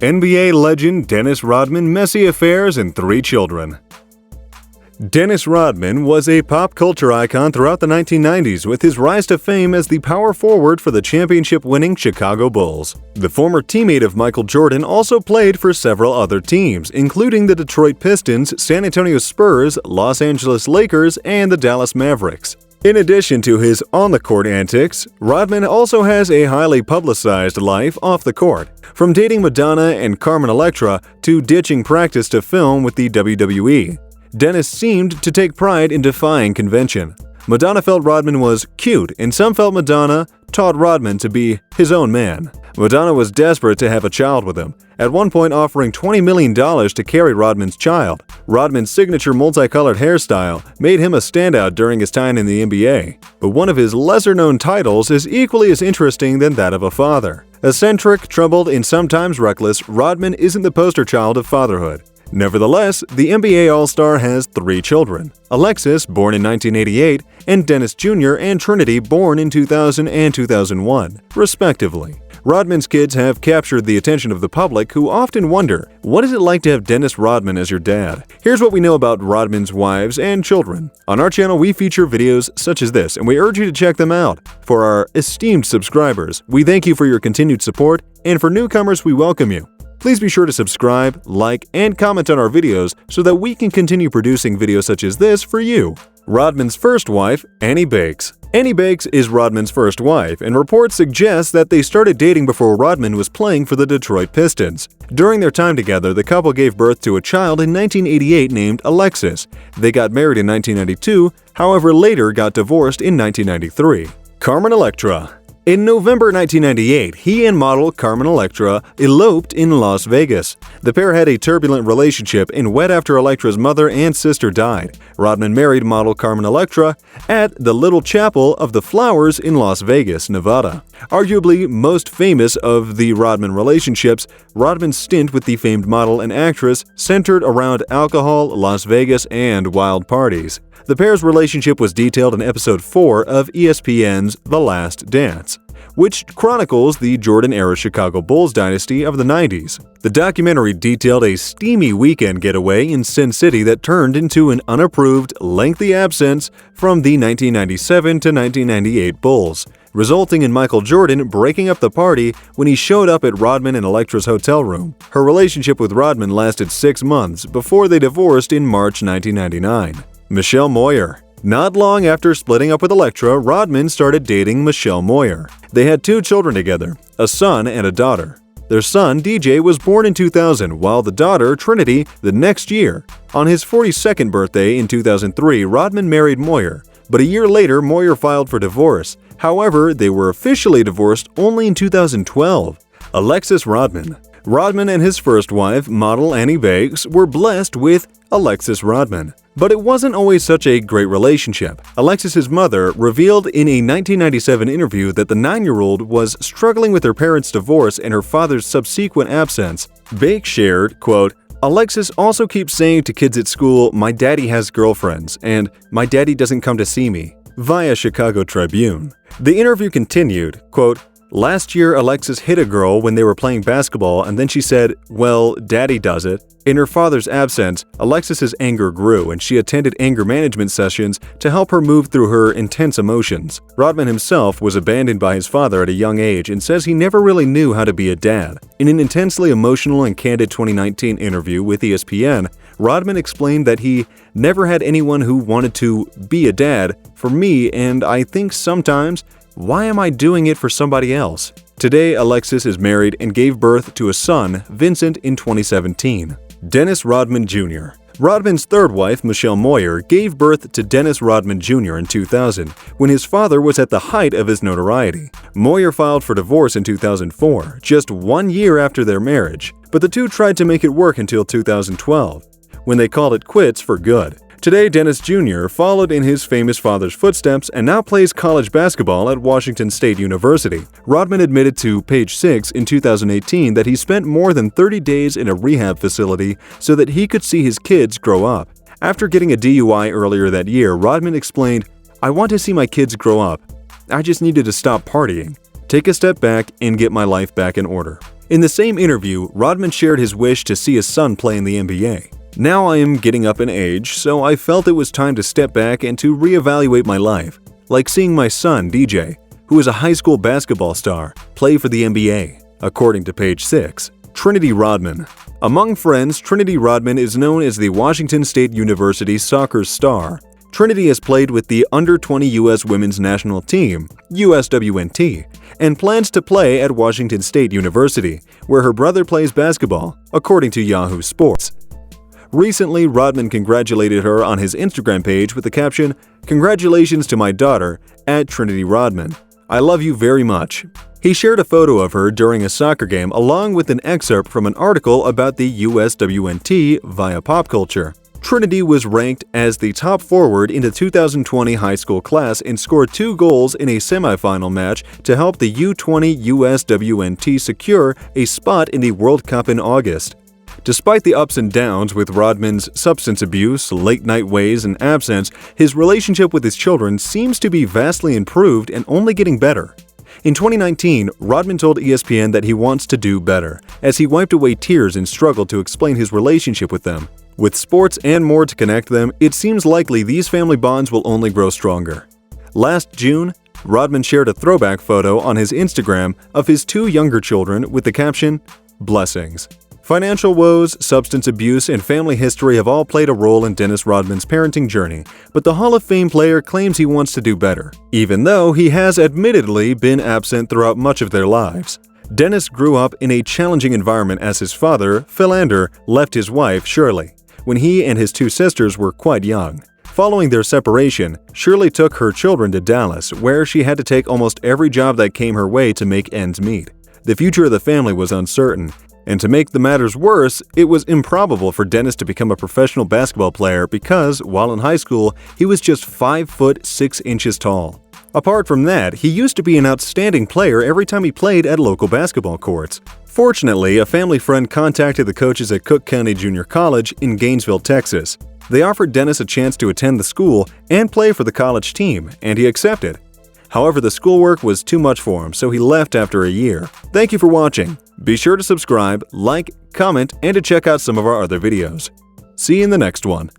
NBA legend Dennis Rodman messy affairs and 3 children. Dennis Rodman was a pop culture icon throughout the 1990s with his rise to fame as the power forward for the championship-winning Chicago Bulls. The former teammate of Michael Jordan also played for several other teams, including the Detroit Pistons, San Antonio Spurs, Los Angeles Lakers, and the Dallas Mavericks. In addition to his on-the-court antics, Rodman also has a highly publicized life off the court. From dating Madonna and Carmen Electra to ditching practice to film with the WWE, Dennis seemed to take pride in defying convention. Madonna felt Rodman was cute, and some felt Madonna taught Rodman to be his own man. Madonna was desperate to have a child with him, at one point offering $20 million to carry Rodman's child. Rodman's signature multicolored hairstyle made him a standout during his time in the NBA, but one of his lesser-known titles is equally as interesting than that of a father. Eccentric, troubled, and sometimes reckless, Rodman isn't the poster child of fatherhood. Nevertheless, the NBA All-Star has 3 children: Alexis, born in 1988, and Dennis Jr. and Trinity, born in 2000 and 2001, respectively. Rodman's kids have captured the attention of the public, who often wonder, what is it like to have Dennis Rodman as your dad? Here's what we know about Rodman's wives and children. On our channel, we feature videos such as this, and we urge you to check them out. For our esteemed subscribers, we thank you for your continued support, and for newcomers, we welcome you. Please be sure to subscribe, like, and comment on our videos so that we can continue producing videos such as this for you. Rodman's first wife, Annie Bakes. Annie Bakes is Rodman's first wife, and reports suggest that they started dating before Rodman was playing for the Detroit Pistons. During their time together, the couple gave birth to a child in 1988 named Alexis. They got married in 1992, however later got divorced in 1993. Carmen Electra. In November 1998, he and model Carmen Electra eloped in Las Vegas. The pair had a turbulent relationship and wed after Electra's mother and sister died. Rodman married model Carmen Electra at the Little Chapel of the Flowers in Las Vegas, Nevada. Arguably most famous of the Rodman relationships, Rodman's stint with the famed model and actress centered around alcohol, Las Vegas, and wild parties. The pair's relationship was detailed in episode 4 of ESPN's The Last Dance, which chronicles the Jordan-era Chicago Bulls dynasty of the 90s. The documentary detailed a steamy weekend getaway in Sin City that turned into an unapproved, lengthy absence from the 1997 to 1998 Bulls, resulting in Michael Jordan breaking up the party when he showed up at Rodman and Electra's hotel room. Her relationship with Rodman lasted 6 months before they divorced in March 1999. Michelle Moyer. Not long after splitting up with Electra, Rodman started dating Michelle Moyer. They had 2 children together, a son and a daughter. Their son, DJ, was born in 2000, while the daughter, Trinity, the next year. On his 42nd birthday in 2003, Rodman married Moyer, but a year later, Moyer filed for divorce. However, they were officially divorced only in 2012. Alexis Rodman. Rodman and his first wife, model Annie Bakes, were blessed with Alexis Rodman. But it wasn't always such a great relationship. Alexis's mother revealed in a 1997 interview that the 9-year-old was struggling with her parents' divorce and her father's subsequent absence. Bakes shared, quote, "Alexis also keeps saying to kids at school, 'My daddy has girlfriends,' and 'My daddy doesn't come to see me,'" via Chicago Tribune. The interview continued, quote, "Last year, Alexis hit a girl when they were playing basketball, and then she said, 'Well, daddy does it.' In her father's absence, Alexis's anger grew, and she attended anger management sessions to help her move through her intense emotions. Rodman himself was abandoned by his father at a young age and says he never really knew how to be a dad. In an intensely emotional and candid 2019 interview with ESPN, Rodman explained that he never had anyone who wanted to be a dad for me, and I think sometimes, why am I doing it for somebody else? Today, Alexis is married and gave birth to a son, Vincent, in 2017. Dennis Rodman Jr. Rodman's third wife, Michelle Moyer, gave birth to Dennis Rodman Jr. in 2000, when his father was at the height of his notoriety. Moyer filed for divorce in 2004, just 1 year after their marriage, but the two tried to make it work until 2012, when they called it quits for good. Today, Dennis Jr. followed in his famous father's footsteps and now plays college basketball at Washington State University. Rodman admitted to Page 6 in 2018 that he spent more than 30 days in a rehab facility so that he could see his kids grow up. After getting a DUI earlier that year, Rodman explained, "I want to see my kids grow up. I just needed to stop partying, take a step back, and get my life back in order." In the same interview, Rodman shared his wish to see his son play in the NBA. "Now I am getting up in age, so I felt it was time to step back and to reevaluate my life, like seeing my son, DJ, who is a high school basketball star, play for the NBA," according to page 6. Trinity Rodman. Among friends, Trinity Rodman is known as the Washington State University soccer star. Trinity has played with the under-20 U.S. women's national team, USWNT, and plans to play at Washington State University, where her brother plays basketball, according to Yahoo Sports. Recently, Rodman congratulated her on his Instagram page with the caption, "Congratulations to my daughter, @TrinityRodman. I love you very much." He shared a photo of her during a soccer game along with an excerpt from an article about the USWNT via Pop Culture. Trinity was ranked as the top forward in the 2020 high school class and scored 2 goals in a semifinal match to help the U20 USWNT secure a spot in the World Cup in August. Despite the ups and downs with Rodman's substance abuse, late-night ways, and absence, his relationship with his children seems to be vastly improved and only getting better. In 2019, Rodman told ESPN that he wants to do better, as he wiped away tears and struggled to explain his relationship with them. With sports and more to connect them, it seems likely these family bonds will only grow stronger. Last June, Rodman shared a throwback photo on his Instagram of his 2 younger children with the caption, "Blessings." Financial woes, substance abuse, and family history have all played a role in Dennis Rodman's parenting journey, but the Hall of Fame player claims he wants to do better, even though he has admittedly been absent throughout much of their lives. Dennis grew up in a challenging environment as his father, Philander, left his wife, Shirley, when he and his 2 sisters were quite young. Following their separation, Shirley took her children to Dallas, where she had to take almost every job that came her way to make ends meet. The future of the family was uncertain, and to make the matters worse, it was improbable for Dennis to become a professional basketball player because, while in high school, he was just 5 foot 6 inches tall. Apart from that, he used to be an outstanding player every time he played at local basketball courts. Fortunately, a family friend contacted the coaches at Cook County Junior College in Gainesville, Texas. They offered Dennis a chance to attend the school and play for the college team, and he accepted. However, the schoolwork was too much for him, so he left after a year. Thank you for watching. Be sure to subscribe, like, comment, and to check out some of our other videos. See you in the next one.